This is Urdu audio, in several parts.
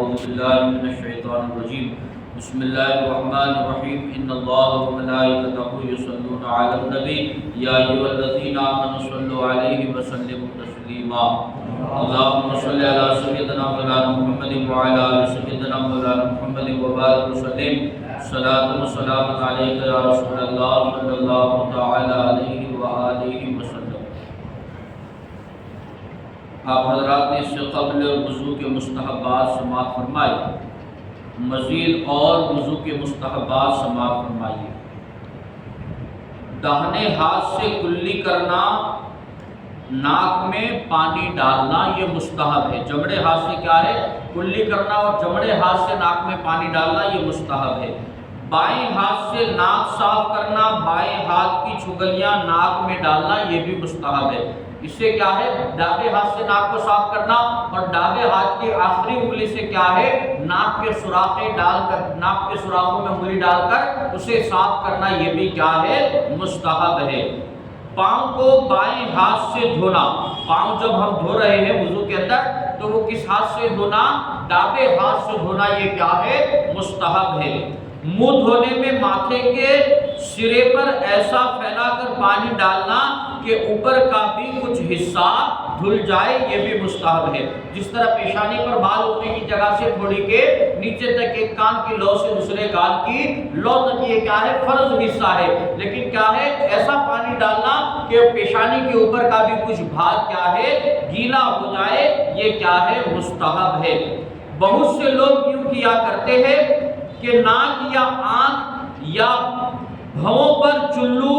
اعوذ باللہ من الشیطان الرجیم بسم اللہ الرحمن الرحیم ان اللہ وملائکتہ یصلون علی النبی یا ایھا الذین آمنوا صلوا علیہ وسلموا تسلیما اللهم صل علی سیدنا مولانا محمد وعلی آل سیدنا مولانا محمد وبارک وسلم صلاۃ و سلام علیک یا رسول اللہ صلی اللہ تعالی علیہ وآلہ وسلم۔ آپ حضرات نے اس سے قبل وضو کے مستحبات سماعت فرمائی، مزید اور وضو کے مستحبات سماعت فرمائیے۔ داہنے ہاتھ سے کلی کرنا، ناک میں پانی ڈالنا یہ مستحب ہے۔ جمڑے ہاتھ سے کیا ہے؟ کلی کرنا، اور جمڑے ہاتھ سے ناک میں پانی ڈالنا یہ مستحب ہے۔ بائیں ہاتھ سے ناک صاف کرنا، بائیں ہاتھ کی چھگلیاں ناک میں ڈالنا یہ بھی مستحب ہے۔ اس سے کیا ہے؟ ڈابے ہاتھ سے ناک کو صاف کرنا، اور ڈابے ہاتھ کی آخری انگلی سے کیا ہے؟ ناک کے سوراخیں ڈال کر، ناک کے سوراخوں میں انگلی ڈال کر اسے صاف کرنا یہ بھی کیا ہے؟ مستحب ہے۔ پاؤں کو بائیں ہاتھ سے دھونا، پاؤں جب ہم دھو رہے ہیں وضو کے اندر تو وہ کس ہاتھ سے دھونا؟ ڈابے ہاتھ سے دھونا یہ کیا ہے؟ مستحب ہے۔ منہ دھونے میں ماتھے کے سرے پر ایسا پھیلا کر پانی ڈالنا کہ اوپر کا بھی کچھ حصہ دھل جائے یہ بھی مستحب ہے۔ جس طرح پیشانی پر بال اٹھنے کی جگہ سے تھوڑی کے نیچے تک ایک کان کی لو سے دوسرے کان کی لو تک یہ کیا ہے؟ فرض حصہ ہے، لیکن کیا ہے؟ ایسا پانی ڈالنا کہ پیشانی کے اوپر کا بھی کچھ بھاگ کیا ہے؟ گیلا ہو جائے یہ کیا ہے؟ مستحب ہے۔ بہت سے لوگ یوں کیا کرتے ہیں کہ ناک یا آنکھ یا بھووں پر چلو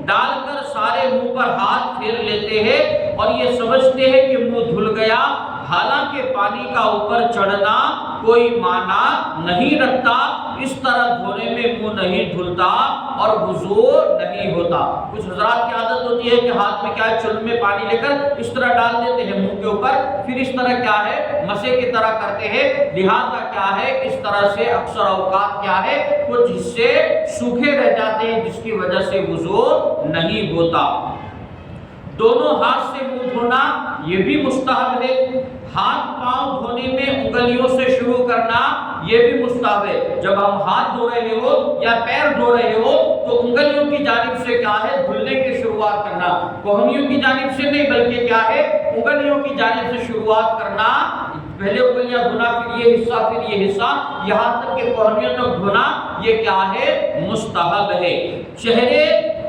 ڈال کر سارے منہ پر ہاتھ پھیر لیتے ہیں اور یہ سمجھتے ہیں کہ منہ دھل گیا، حالانکہ پانی کا اوپر چڑھنا کوئی معنی نہیں رکھتا۔ اس طرح دھونے میں منہ نہیں دھلتا اور وضو نہیں ہوتا۔ کچھ حضرات کی عادت ہوتی ہے کہ ہاتھ میں کیا ہے؟ چلو میں پانی لے کر اس طرح ڈال دیتے ہیں منہ کے اوپر، پھر اس طرح کیا ہے؟ مسے کی طرح کرتے ہیں۔ لہذا کیا ہے؟ اس طرح سے اکثر اوقات کیا ہے؟ کچھ حصے سوکھے رہ جاتے ہیں جس کی وجہ سے وضو نہیں ہوتا۔ دونوں ہاتھ سے منہ دھونا یہ بھی مستحب ہے۔ ہاتھ پاؤں دھونے میں انگلیوں سے شروع کرنا یہ بھی مستحب ہے۔ جب ہم ہاتھ دھو رہے ہو یا پیر دھو رہے ہو تو انگلیوں کی جانب سے کیا ہے؟ دھلنے کی شروعات کرنا، کوہنیوں کی جانب سے نہیں بلکہ کیا ہے؟ انگلیوں کی جانب سے شروعات کرنا۔ پہلے انگلیاں دھونا، پھر یہ حصہ، پھر یہ حصہ، یہاں تک کہ کوہنیوں تک دھونا یہ کیا ہے؟ مستحب ہے۔ چہرے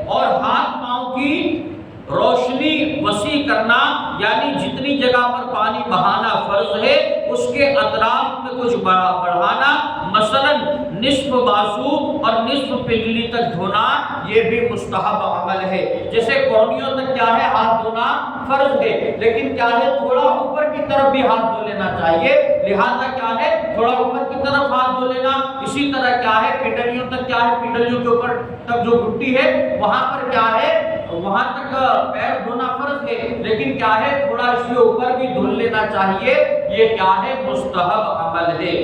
اور ہاتھ پاؤں کی روشنی وسیع کرنا، یعنی جتنی جگہ پر پانی بہانا فرض ہے اس کے اطراف میں کچھ بڑھانا، مثلا نصف بازو اور نصف پنڈلی تک دھونا یہ بھی مستحب عمل ہے۔ جیسے کوہنیوں تک کیا ہے؟ ہاتھ دھونا فرض ہے، لیکن کیا ہے؟ تھوڑا اوپر کی طرف بھی ہاتھ دھو لینا چاہیے، لہذا کیا ہے؟ تھوڑا اوپر کی طرف ہاتھ دھو لینا۔ اسی طرح کیا ہے؟ پنڈلیوں تک کیا ہے؟ پنڈلیوں کے اوپر تک جو گھٹی ہے وہاں پر کیا ہے؟ وہاں تک پیر دھونا فرض ہے، لیکن کیا ہے؟ تھوڑا اس کے اوپر بھی دھل لینا چاہیے، یہ کیا ہے؟ مستحب عمل ہے۔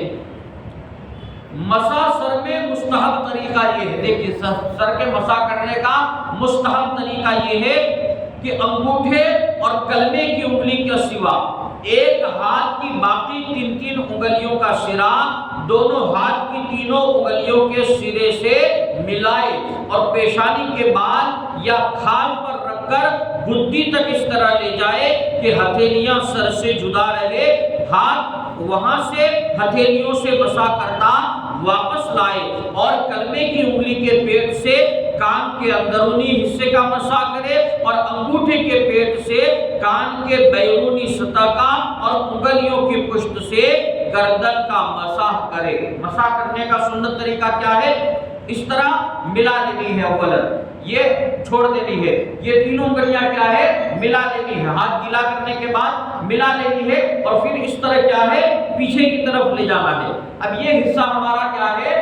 مسح سر میں مستحب طریقہ یہ ہے، دیکھیے سر کے مسح کرنے کا مستحب طریقہ یہ ہے کہ انگوٹھے اور کلمے کی انگلی کے سوا ایک ہاتھ کی باقی تین انگلیوں کا سرا دونوں ہاتھ کی تینوں انگلیوں کے سرے سے ملائے اور پیشانی کے بال یا کھال پر رکھ کر گھٹی تک اس طرح لے جائے کہ ہتھیلیاں سر سے جدا رہے، ہاتھ وہاں سے ہتھیلیوں سے مسح کرتا واپس لائے اور کلمے کی انگلی کے پیٹ سے کان کے اندرونی حصے کا مسح کرے اور انگوٹھے کے پیٹ سے کان کے بیرونی سطح کا اور انگلیوں کی پشت سے گردن کا مسح کرے۔ مسح کرنے کا سنت طریقہ کیا ہے؟ اس طرح ملا لینی ہے، اولا یہ چھوڑ دینی ہے، یہ تینوں انگلیاں کیا ہے؟ ملا لینی ہے، ہاتھ گیلا کرنے کے بعد ملا لینی ہے اور پھر اس طرح کیا ہے؟ پیچھے کی طرف لے جانا ہے۔ اب یہ حصہ ہمارا کیا ہے؟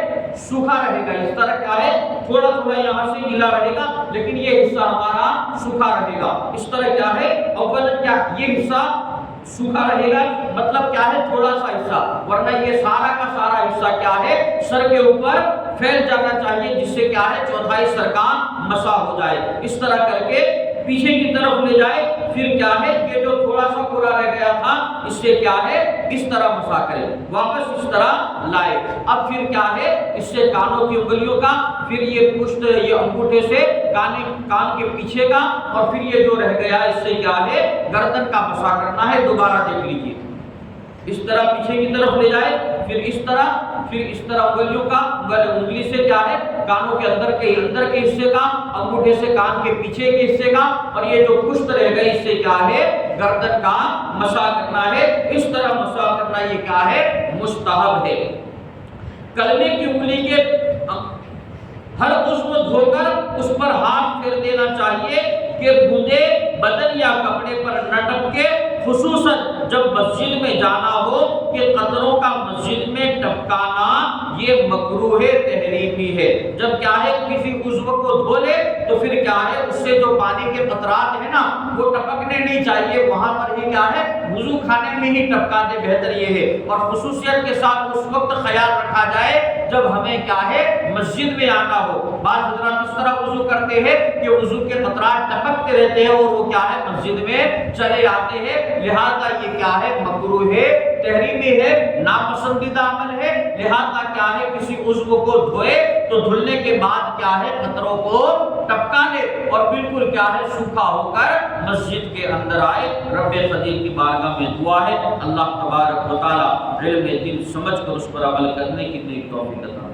سوکھا رہے گا، اس طرح کیا ہے؟ تھوڑا تھوڑا یہاں سے گیلا رہے گا لیکن یہ حصہ ہمارا سوکھا رہے گا۔ اس طرح کیا ہے؟ اولا کیا یہ حصہ سوکھا رہے گا، مطلب کیا ہے؟ تھوڑا سا حصہ، ورنہ یہ سارا کا سارا حصہ کیا ہے؟ سر کے اوپر پھیل جانا چاہیے، جس سے کیا ہے؟ چوتھائی سر کا مسح ہو جائے۔ اس طرح کر کے پیچھے کی طرف لے جائے، پھر کیا ہے؟ یہ جو تھوڑا سا کوڑا رہ گیا تھا، اس سے کیا ہے اس طرح مسا کرے، واپس اس طرح لائے۔ اب پھر کیا ہے اس سے کانوں کی انگلیوں کا، پھر یہ پشت یہ انگوٹھے سے کان کے پیچھے کا، اور پھر یہ جو رہ گیا اس سے کیا ہے گردن کا مسا کرنا ہے۔ دوبارہ دیکھ لیجیے، اس طرح پیچھے کی طرف لے جائے، پھر اس طرح انگلیوں کا، انگلی سے کیا ہے کانوں کے اندر کے حصے کا، انگوٹھے سے کان کے پیچھے کے حصے کا، اور یہ جو پشت رہ گئی اس سے کیا ہے گردن کا مسا کرنا ہے۔ اس طرح مسا کرنا یہ کیا ہے مستحب ہے۔ کلمے کی انگلی کے ہر عضو دھو کر اس پر ہاتھ پھیر دینا چاہیے کہ بوندے بدن یا کپڑے پر نہ ٹپکے، خصوصاً جب مسجد میں جانا ہو کہ قطروں کا مسجد میں ٹپکانا یہ مکروہ تحریمی ہے۔ جب کیا ہے کسی عضو کو دھو لے تو پھر کیا ہے اس سے جو پانی کے قطرات ہیں نا وہ ٹپکنے نہیں چاہیے، وہاں پر ہی کیا ہے وضو خانے میں ہی ٹپکا دے، بہتر یہ ہے۔ اور خصوصیت کے ساتھ اس وقت خیال رکھا جائے جب ہمیں کیا ہے مسجد میں آنا ہو۔ بعض حضرات اس طرح وضو کرتے ہیں کہ وضو کے قطرات ٹپکتے رہتے ہیں اور وہ کیا ہے مسجد میں چلے آتے ہیں، لہذا یہ کیا ہے مکروہ ہے، تحریمی ہے، ناپسندیدہ عمل ہے۔ لہذا کیا ہے کسی عضو کو دھوئے تو دھلنے کے بعد کیا ہے قطروں کو ٹپکا لے اور بالکل کیا ہے سوکھا ہو کر مسجد کے اندر آئے۔ رب قدیر کی بارگاہ میں دعا ہے اللہ تبارک و تعالی علم دین سمجھ کر اس پر عمل کرنے کی توفیق عطا